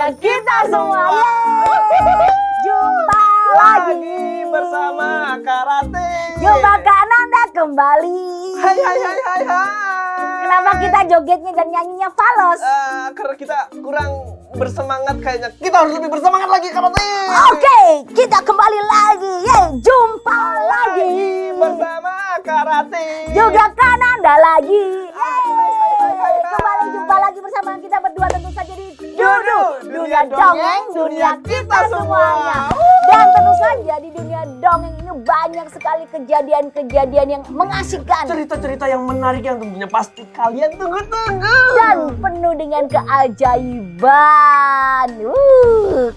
dunia kita semua. Jumpa lagi bersama Karate. Jumpa Kak Nanda kembali. Hai. Kenapa kita jogetnya dan nyanyinya falos? Karena kita kurang bersemangat kayaknya. Kita harus lebih bersemangat lagi Karate. Oke, kita kembali lagi. Jumpa lagi bersama Karate. Juga Kak Nanda lagi. Kembali jumpa lagi bersama kita berdua tentu saja di dunia dongeng, dunia kita semuanya. Dan tentu saja di dunia dongeng ini banyak sekali kejadian-kejadian yang mengasihkan. Cerita-cerita yang menarik yang tentunya pasti kalian tunggu-tunggu. Dan penuh dengan keajaiban.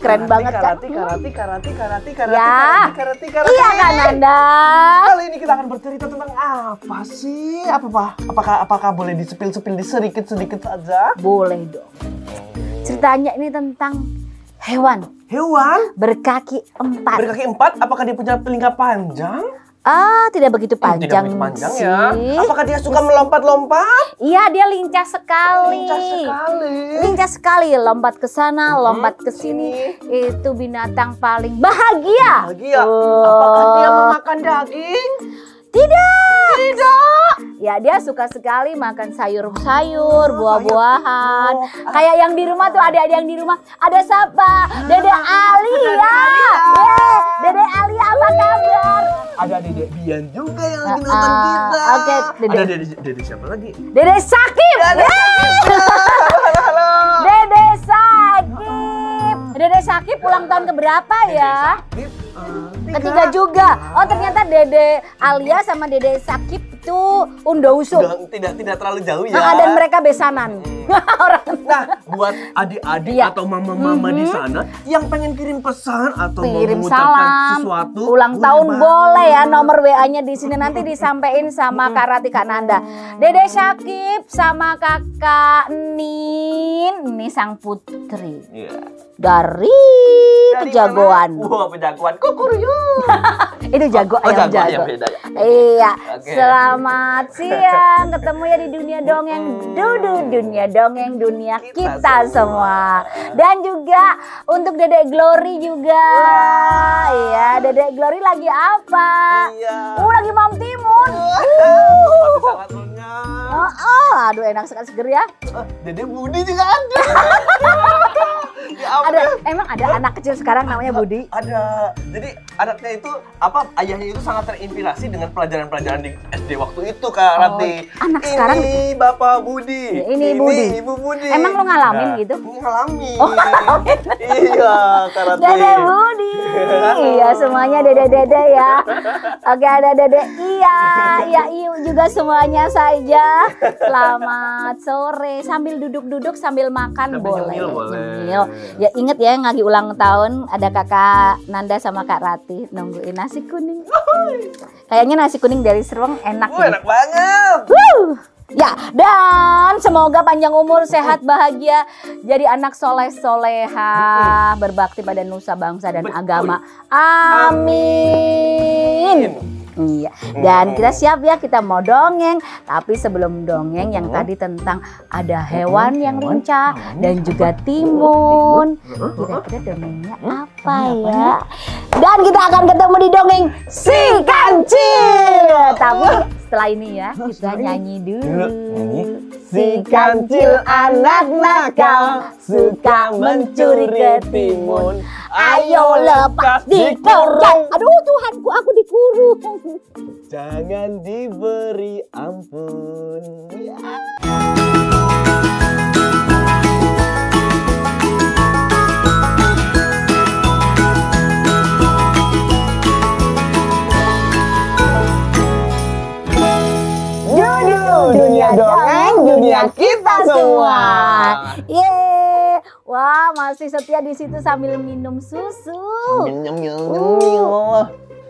Keren banget kan? Karate. Ya. Iya Kak Nanda. Kali ini kita akan bercerita tentang apa sih? Apakah boleh disepil-sepil sedikit saja? Boleh dong. Ceritanya ini tentang hewan berkaki 4. Berkaki 4? Apakah dia punya telinga panjang? Tidak begitu panjang, Tidak begitu panjang sih. Ya. Apakah dia suka melompat-lompat? Iya, dia lincah sekali. Lincah sekali, lompat ke sana, lompat ke sini. Itu binatang paling bahagia. Apakah dia memakan daging? Tidak. Ya, dia suka sekali makan sayur-sayur, buah-buahan. Kayak yang di rumah tuh, adik-adik yang di rumah. Ada siapa? Dede Alia. Dede Alia, apa kabar? Ada Dede Bian juga yang lagi nonton kita. Oke, Dede. Ada Dede siapa lagi? Dede Sakib. Halo. Dede Sakib. Dede Sakib ulang tahun keberapa ya? Ketiga juga. Oh, ternyata Dede Alia sama Dede Sakib itu undo-usuk. Tidak terlalu jauh ya. Dan mereka besanan. Nah, buat adik-adik atau mama-mama di sana yang pengen kirim pesan atau mau mengucapkan sesuatu, ulang tahun boleh ya, nomor WA-nya di sini nanti disampaikan sama Kak Rati, Kak Nanda. Dede Sakib sama Kakak Nin, sang putri. Dari Kejagoan. Wah, Pejagoan. Kukuruyuk. Itu jago ayam jago. Beda ya. Iya. Selamat siang. Ketemu ya di dunia dongeng. Dunia dongeng, dunia kita semua. Dan juga untuk Dede Glory juga. Iya, Dede Glory lagi apa? Iya. Lagi mam timun. Sangat renyah. Aduh, enak sekali, seger ya. Dede Budi juga ada. Emang ada anak kecil sekarang namanya Budi? Ada. Jadi anaknya itu ayahnya itu sangat terinspirasi dengan pelajaran-pelajaran di SD waktu itu Kak Rati. Anak sekarang ini Bapak Budi. Ini Budi. Ibu Budi. Emang lo ngalamin gitu? Ngalamin. Ngalamin. Iya, Kak Rati. Dede Budi. Iya, semuanya dede-dede ya. Oke, ada Dede Iyu juga semuanya saja. Selamat sore. Sambil duduk-duduk sambil makan boleh. Nyemil. Ya inget ya, yang lagi ulang tahun ada Kakak Nanda sama Kak Rati nungguin nasi kuning. Kayaknya nasi kuning dari Serweng enak. Enak banget. Ya, dan semoga panjang umur, sehat, bahagia, jadi anak soleh-soleha, berbakti pada nusa, bangsa, dan agama. Amin. Iya, dan kita siap ya, kita mau dongeng. Tapi sebelum dongeng yang tadi tentang ada hewan yang lincah dan juga timun. Kira-kira dongengnya apa ya? Dan kita akan ketemu di dongeng Si Kancil. Tapi setelah ini ya, kita nyanyi dulu. Si Kancil anak nakal, suka mencuri ketimun. Ayo lepas dikurung. Aduh Tuhanku, aku dikurung. Jangan diberi ampun. Dunia dongeng, dunia kita semua. Yeay. Wah, masih setia di situ sambil minum susu. Sambil nyemil.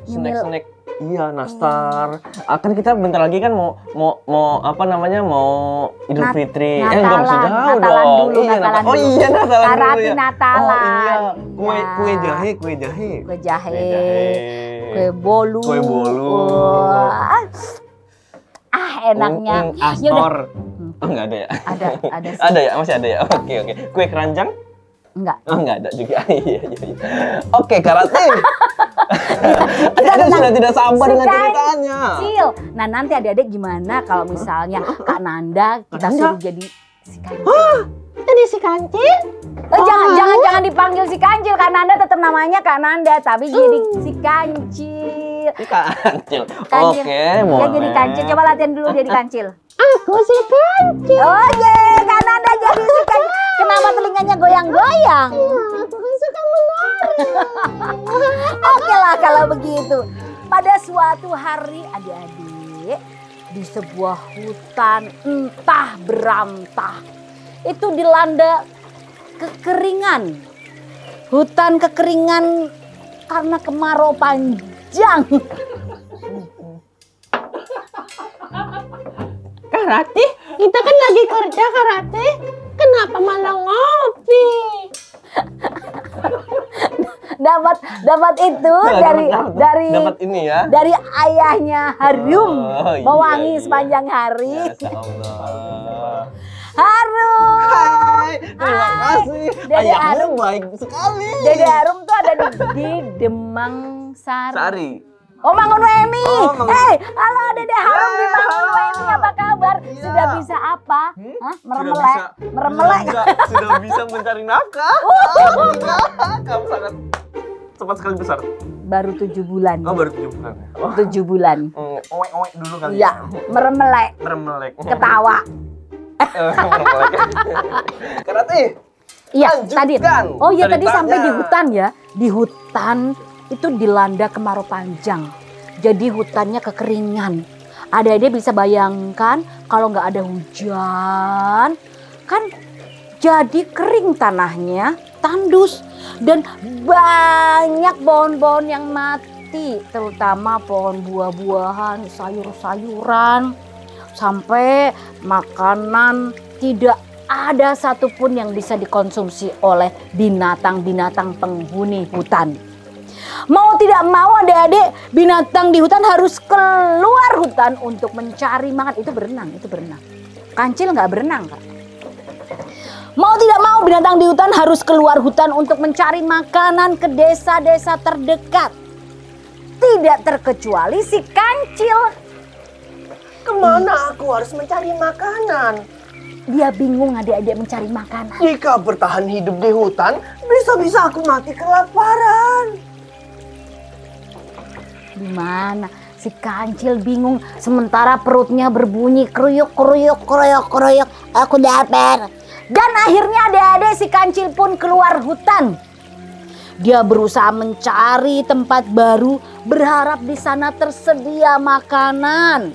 Snack. Iya, nastar. Akan kita bentar lagi kan mau Idul Fitri. Enggak bisa jauh dong. Natalan dulu. Oh iya, Natalan dulu Karati ya. Natalan. Oh iya. Kue jahe. Kue bolu. Enaknya. Astor. Oh, enggak ada ya? Ada sih. Ada ya, masih ada ya. Oke. Kue keranjang? Enggak. Oh, enggak ada juga. Iya. Oke, Kak Ratih. Adik-adik sudah tidak sabar dengan ceritanya. Kancil. Nah, nanti adik-adik gimana kalau misalnya Kak Nanda kita suruh jadi si Kancil? Jadi si Kancil? Jangan dipanggil si Kancil. Kak Nanda tetap namanya Kak Nanda, tapi jadi si Kancil. Kancil. Kancil. Oke, Ya jadi boleh. Kancil. Coba latihan dulu jadi Kancil. Aku si Kancil. Oh Kak Nanda jadi si Kancil. Kenapa telinganya goyang-goyang? Aku kan suka menari. Oke lah kalau begitu. Pada suatu hari adik-adik di sebuah hutan entah berantah itu dilanda kekeringan. Hutan kekeringan karena kemarau panjang. Kak Ratih, kita kan lagi kerja Kak Ratih. Kenapa malah ngopi? dapat itu dapat ini ya. dari ayahnya Harum mewangi iya. sepanjang hari. Ya Allah. Harum. Hai, terima kasih. Dede Ayahmu Harum. baik sekali. Dede Harum tuh ada di Demang Sari. Sari. Oh Mangunweni. Oh, Mangun- Halo Dede Harum di Mangunweni, apa kabar? Iya. Sudah bisa apa? Hah? Meremelek. Meremelek. Sudah bisa mencari nafkah. Alhamdulillah, kamu sangat cepat sekali besar. Baru 7 bulan. Oh, baru 7 bulan. Oh, 7 bulan. Oek dulu kali. Iya, meremelek, Meremelek. ketawa. Meremelek. Karate. Iya, Lanjutkan tadi. Oh iya tadi ceritanya. sampai di hutan ya. Di hutan itu dilanda kemarau panjang. Jadi hutannya kekeringan. Adik-adik bisa bayangkan kalau nggak ada hujan, kan jadi kering tanahnya, tandus. Dan banyak pohon-pohon yang mati, terutama pohon buah-buahan, sayur-sayuran. Sampai makanan tidak ada satupun yang bisa dikonsumsi oleh binatang-binatang penghuni hutan. Mau tidak mau adik-adik binatang di hutan harus keluar hutan untuk mencari makan. Itu berenang. Kancil nggak berenang Kak. Mau tidak mau binatang di hutan harus keluar hutan untuk mencari makanan ke desa-desa terdekat. Tidak terkecuali si Kancil. Kemana aku harus mencari makanan? Dia bingung adik-adik mencari makanan. Jika bertahan hidup di hutan, bisa-bisa aku mati kelaparan. Di mana? Si Kancil bingung sementara perutnya berbunyi kruyuk. Aku lapar. Dan akhirnya adik-adik si Kancil pun keluar hutan. Dia berusaha mencari tempat baru, berharap di sana tersedia makanan.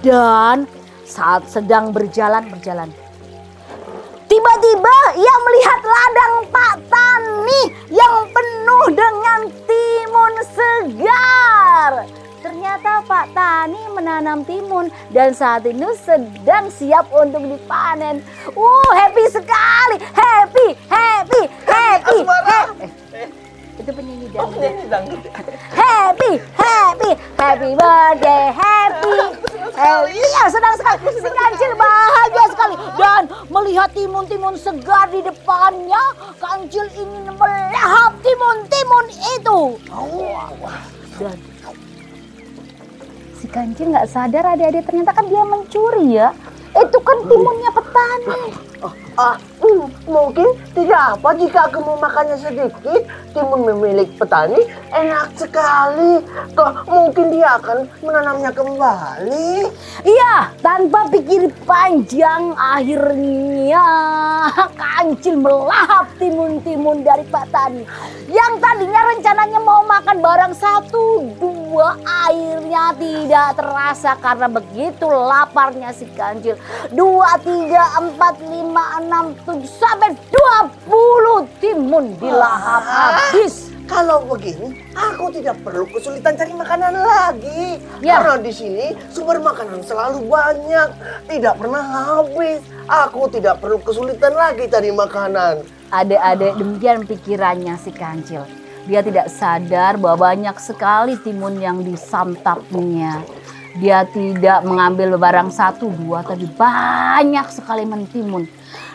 Dan saat sedang berjalan, tiba-tiba ia melihat ladang Pak Tani yang penuh dengan timun segar. Ternyata Pak Tani menanam timun dan saat ini sedang siap untuk dipanen. Happy sekali, happy. Itu penyanyi dangdut. Happy birthday, happy. Iya, senang sekali. Si Kancil bahagia sekali dan melihat timun-timun segar di depannya. Kancil ingin melahap timun-timun itu. Dan si Kancil nggak sadar adik-adik ternyata kan dia mencuri ya. Itu kan timunnya petani. Mungkin tidak apa jika aku mau makannya sedikit. Timun milik petani enak sekali. Mungkin dia akan menanamnya kembali. Iya, tanpa pikir panjang akhirnya Kancil melahap timun-timun dari Pak Tani. Yang tadinya rencananya mau makan barang 1, 2, akhirnya tidak terasa karena begitu laparnya si Kancil. 2, 3, 4, 5, 6, 7 sampai 20 timun dilahap habis. Kalau begini, aku tidak perlu kesulitan cari makanan lagi. Ya. Karena di sini sumber makanan selalu banyak, tidak pernah habis. Aku tidak perlu kesulitan lagi cari makanan. Adik-adik demikian pikirannya si Kancil. Dia tidak sadar bahwa banyak sekali timun yang disantapnya. Dia tidak mengambil barang satu, dua, tapi banyak sekali mentimun.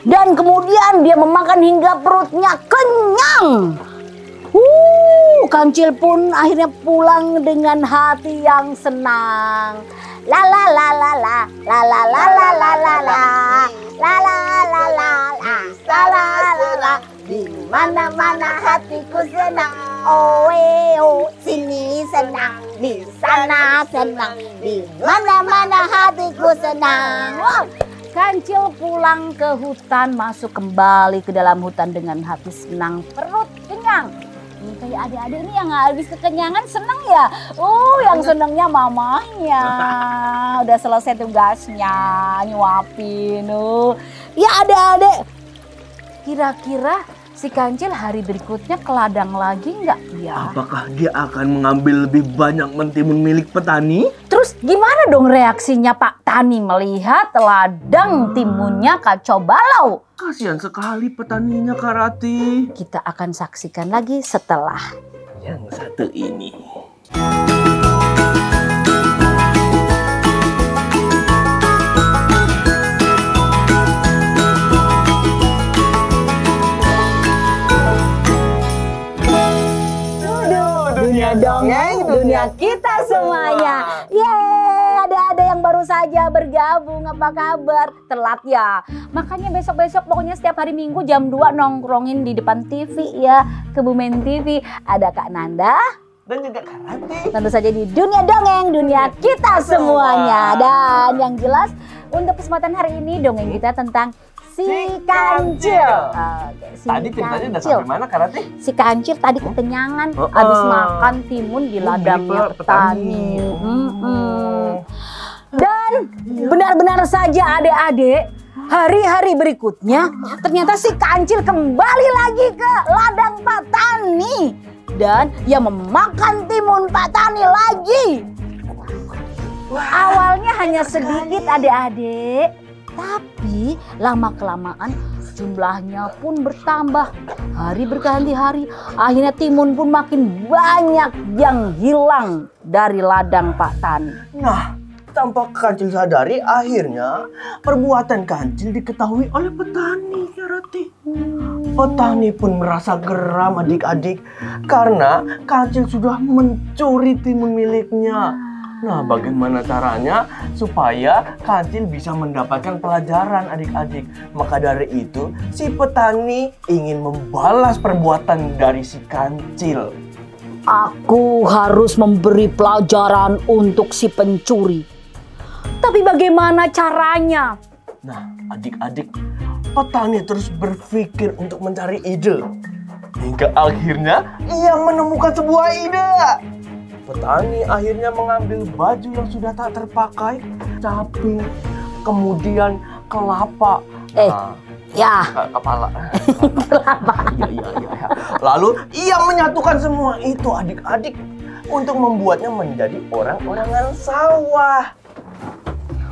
Dan kemudian dia memakan hingga perutnya kenyang. Kancil pun akhirnya pulang dengan hati yang senang. La la la la la la la la la la la la la la la la la. Di mana-mana hatiku senang. Oh sini senang, di sana senang, di mana-mana hatiku senang. Wow. Kancil pulang ke hutan, masuk kembali ke dalam hutan dengan hati senang, perut kenyang. Ini kayak adik-adik ini yang habis kekenyangan seneng ya. Yang senengnya mamanya. Udah selesai tugasnya, nyuapin. Ya adik-adik, kira-kira si Kancil hari berikutnya ke ladang lagi nggak ya? Apakah dia akan mengambil lebih banyak mentimun milik petani? Terus gimana dong reaksinya Pak Tani melihat ladang timunnya kacau balau? Kasihan sekali petaninya, Kak Rati. Kita akan saksikan lagi setelah yang satu ini. Dunia dongeng, dunia kita semuanya. Yeay, ada yang baru saja bergabung, apa kabar? Telat ya. Makanya besok-besok pokoknya setiap hari Minggu jam 2 nongkrongin di depan TV ya. Kebumen TV. Ada Kak Nanda Dan juga Kak Rati. Tentu saja di dunia dongeng, dunia kita semuanya. Dan yang jelas untuk kesempatan hari ini dongeng kita tentang si Kancil. Si Tadi ceritanya udah Kancil. sampai mana, Kak Rati? Si Kancil tadi kekenyangan habis makan timun di ladangnya petani. Dan benar-benar saja adik-adik, hari-hari berikutnya ternyata si Kancil kembali lagi ke ladang Pak Tani. Dan ia memakan timun Pak Tani lagi. Awalnya hanya sedikit adik-adik. Tapi lama-kelamaan jumlahnya pun bertambah. Hari berganti hari, akhirnya timun pun makin banyak yang hilang dari ladang Pak Tani. Nah, tanpa Kancil sadari, akhirnya perbuatan Kancil diketahui oleh petani, Kak Rati. Petani pun merasa geram adik-adik karena Kancil sudah mencuri timun miliknya. Nah, bagaimana caranya supaya Kancil bisa mendapatkan pelajaran adik-adik? Maka dari itu, si petani ingin membalas perbuatan dari si Kancil. Aku harus memberi pelajaran untuk si pencuri. Tapi bagaimana caranya? Nah, adik-adik, petani terus berpikir untuk mencari ide. Hingga akhirnya ia menemukan sebuah ide. Petani akhirnya mengambil baju yang sudah tak terpakai, caping, kemudian kelapa. Kepala. Kelapa. Iya. Lalu ia menyatukan semua itu adik-adik untuk membuatnya menjadi orang-orangan sawah.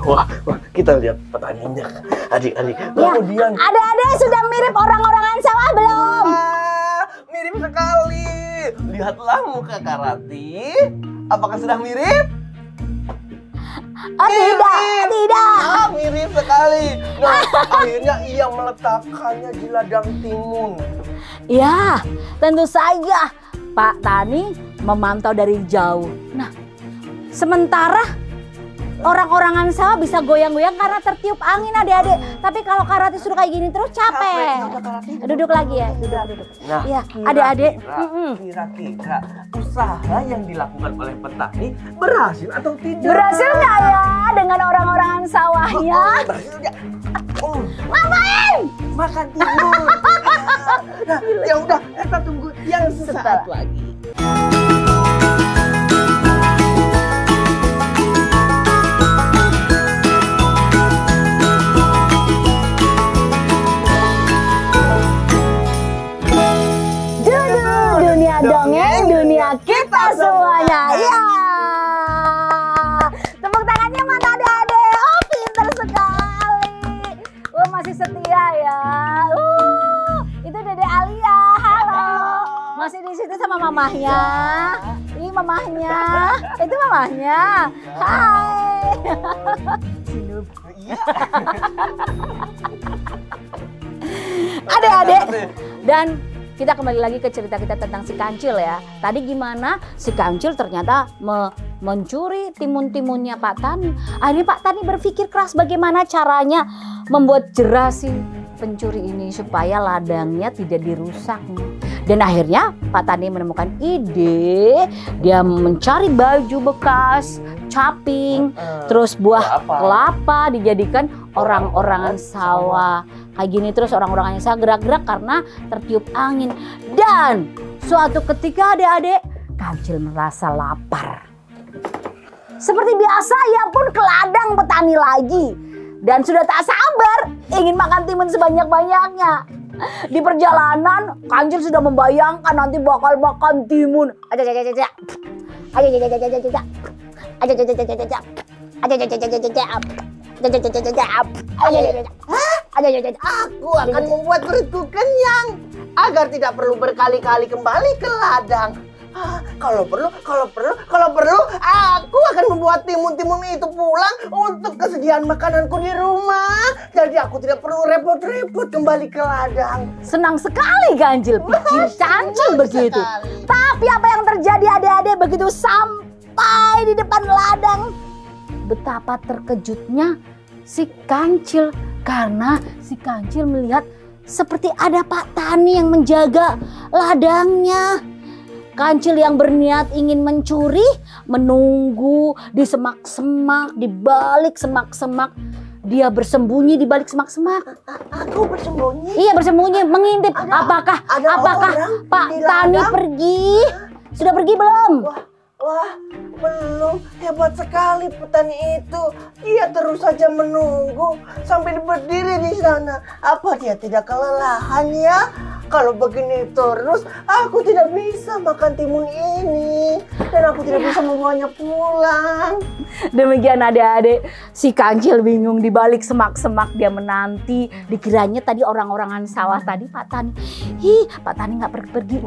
Wah, kita lihat petaninya, adik-adik. Kemudian Adik-adik sudah mirip orang-orangan sawah belum? Mirip sekali. Lihatlah muka Kak Rati. Apakah sudah mirip? Tidak. Mirip sekali. Nah, akhirnya ia meletakkannya di ladang timun. Ya, tentu saja Pak Tani memantau dari jauh. Nah, sementara orang-orangan sawah bisa goyang-goyang karena tertiup angin adik-adik. Tapi kalau Kak Rati suruh kayak gini terus capek. Duduk lagi ya, duduk. Nah, ya, adik-adik. Kira-kira usaha yang dilakukan oleh petani berhasil atau tidak? Berhasil nggak ya dengan orang-orangan sawahnya? Berhasil nggak? Ngapain? Makan timun. Nah, ya udah, kita tunggu yang sesaat lagi. Dongeng dunia kita semuanya. Ya. Tepuk tangannya mana adik-adik? Oh, pinter sekali. Masih setia ya. Itu Dede Alia. Halo. Masih di situ sama mamahnya. Ih, mamahnya. Itu mamahnya. Hai. Sinup. Adik-adik. Dan kita kembali lagi ke cerita kita tentang si Kancil ya. Tadi gimana si Kancil ternyata mencuri timun-timunnya Pak Tani. Akhirnya Pak Tani berpikir keras bagaimana caranya membuat jerah si pencuri ini supaya ladangnya tidak dirusak. Dan akhirnya Pak Tani menemukan ide, dia mencari baju bekas, caping, terus buah kelapa dijadikan orang-orangan sawah. Kayak gini terus orang-orangan sawah gerak-gerak karena tertiup angin. Dan suatu ketika adik-adik, Kancil merasa lapar. Seperti biasa ia pun ke ladang petani lagi. Dan sudah tak sabar ingin makan timun sebanyak-banyaknya. Di perjalanan Kancil sudah membayangkan nanti bakal makan timun. Aku akan membuat perutku kenyang agar tidak perlu berkali-kali kembali ke ladang. Kalau perlu, aku akan membuat timun-timun itu pulang untuk kesediaan makananku di rumah. Jadi aku tidak perlu repot-repot kembali ke ladang. Senang sekali Kancil pikir Kancil begitu. Sekali. Tapi apa yang terjadi adik-adik begitu sampai di depan ladang? Betapa terkejutnya si Kancil karena si Kancil melihat seperti ada Pak Tani yang menjaga ladangnya. Kancil yang berniat ingin mencuri menunggu di semak-semak, di balik semak-semak. Dia bersembunyi di balik semak-semak. Aku bersembunyi? Iya, bersembunyi, mengintip. Apakah Pak Tani pergi? Sudah pergi belum? Wah, belum. Hebat sekali petani itu. Dia terus saja menunggu sambil berdiri di sana. Apa dia tidak kelelahan ya? Kalau begini terus, aku tidak bisa makan timun ini. Dan aku tidak bisa membawanya pulang. Demikian adik-adik, si Kancil bingung di balik semak-semak dia menanti. Dikiranya tadi orang-orangan sawah tadi Pak Tani. Pak Tani nggak pergi-pergi.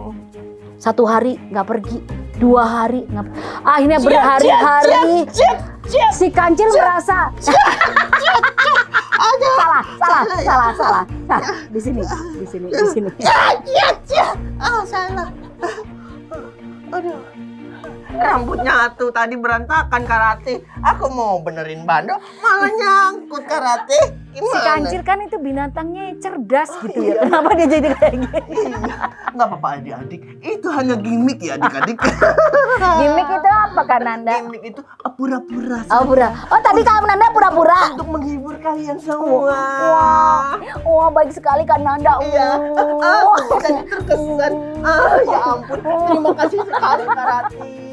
1 hari nggak pergi, 2 hari nggak. Akhirnya berhari-hari si Kancil merasa salah. Di sini. Oh, salah. Aduh. Rambutnya tuh tadi berantakan Karate. Aku mau benerin bando, malah nyangkut Karate. Gimana? Si Kancil kan itu binatangnya cerdas gitu ya. Kenapa dia jadi kayak gini? Nggak apa-apa adik-adik, itu hanya gimmick ya adik-adik. Gimik itu apa Kak Nanda? Gimmick itu pura-pura. Oh, pura. Oh, tadi Kak Nanda pura-pura. Untuk menghibur kalian semua. Wah, baik sekali Kak Nanda. Iya. Jadi terkesan. Ya ampun. Terima kasih sekali Karate.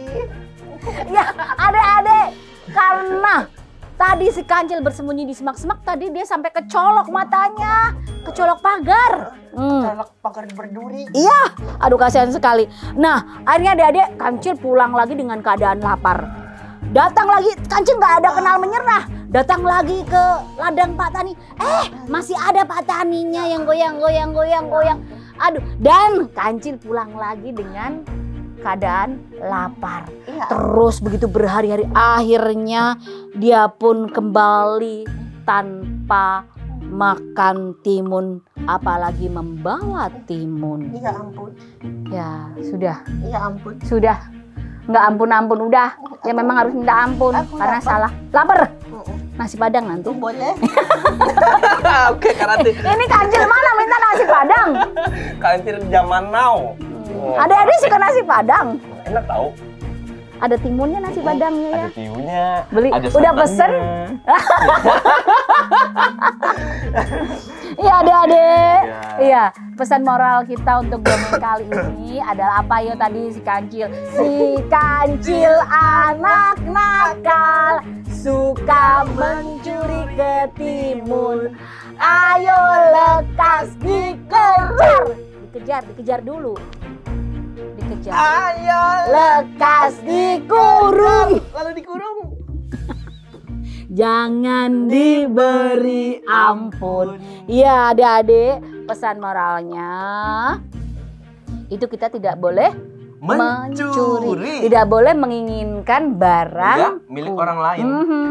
Ya, adik-adik, karena tadi si Kancil bersembunyi di semak-semak, tadi dia sampai kecolok matanya, kecolok pagar. Colok pagar berduri. Iya, aduh kasihan sekali. Nah, akhirnya adik-adik Kancil pulang lagi dengan keadaan lapar. Datang lagi, Kancil nggak ada kenal menyerah. Datang lagi ke ladang Pak Tani. Masih ada Pak Taninya yang goyang. Aduh, dan Kancil pulang lagi dengan keadaan lapar. Iya. Terus begitu berhari-hari, akhirnya dia pun kembali tanpa makan timun, apalagi membawa timun. Ya ampun. Ya sudah, Ya ampun. sudah. Nggak ampun-ampun, udah. Ya memang harus minta ampun Aku karena lapar. salah. Lapar. Nasi Padang nanti. Boleh. Oke Karate. Ini Kancil mana minta nasi Padang? Kancil zaman now. Adik-adik suka nasi Padang. Enak tahu. Ada timunnya nasi Padangnya ya. Ada timunnya. Beli. Ada Udah santannya. pesen? Iya adik-adik. Iya, pesan moral kita untuk dongeng kali ini adalah apa yo tadi si Kancil. Si Kancil anak nakal, suka mencuri ketimun. Ayo lekas dikejar dulu. Dikejar. Ayo. Lekas dikurung. Lalu dikurung. Jangan diberi ampun. Iya adik-adik, pesan moralnya itu kita tidak boleh mencuri. Tidak boleh menginginkan barang Ya, milik orang lain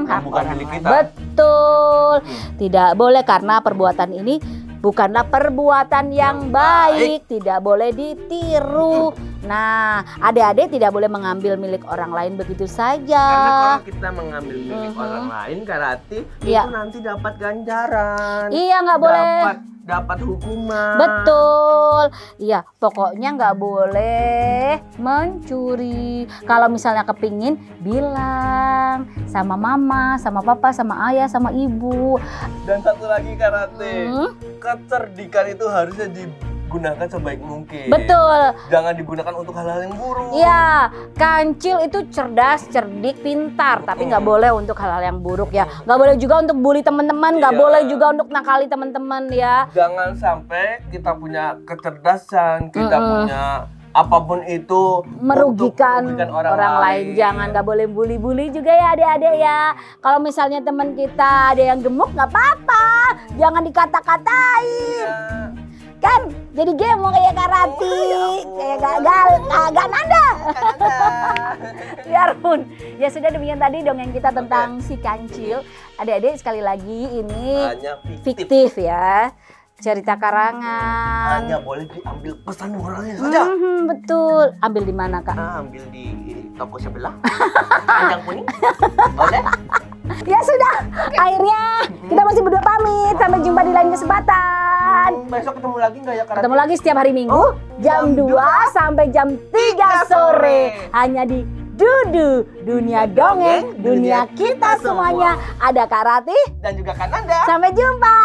yang bukan milik kita. Betul. Tidak boleh karena perbuatan ini bukanlah perbuatan yang baik, tidak boleh ditiru. Nah, adik-adik tidak boleh mengambil milik orang lain begitu saja. Karena kalau kita mengambil milik orang lain, Karati, Iya. itu nanti dapat ganjaran. Iya, nggak boleh. Dapat hukuman. Betul. Iya, pokoknya nggak boleh mencuri. Kalau misalnya kepingin, bilang sama mama, sama papa, sama ayah, sama ibu. Dan satu lagi, Karati, kecerdikan itu harusnya digunakan sebaik mungkin. Betul. Jangan digunakan untuk hal-hal yang buruk. Iya, kancil itu cerdas, cerdik, pintar, tapi nggak boleh untuk hal-hal yang buruk ya. Nggak boleh juga untuk bully teman-teman, nggak Iya. boleh juga untuk nakali teman-teman ya. Jangan sampai kita punya kecerdasan, kita punya apapun itu Merugikan untuk orang lain. Jangan, nggak boleh bully-bully juga ya adik-adik ya. Kalau misalnya teman kita ada yang gemuk nggak apa-apa, jangan dikata-katain. Kan jadi gemuk kayak Karati, kayak Nanda. Biarpun ya sudah, demikian tadi dongeng kita tentang si kancil. Adik-adik sekali lagi ini hanya fiktif ya, cerita karangan. hanya boleh diambil pesan moralnya saja. Betul. Ambil di mana Kak? Ambil di toko sebelah. Kacang kuning. Boleh? Ya sudah, akhirnya kita masih berdua pamit. Sampai jumpa di lain kesempatan. Besok ketemu lagi nggak ya, Karati? Ketemu lagi setiap hari Minggu jam 2 sampai jam 3 sore. Hanya di Dudu, dunia dongeng, dunia kita semuanya. Ada Karati Dan juga Kak Nanda. Sampai jumpa.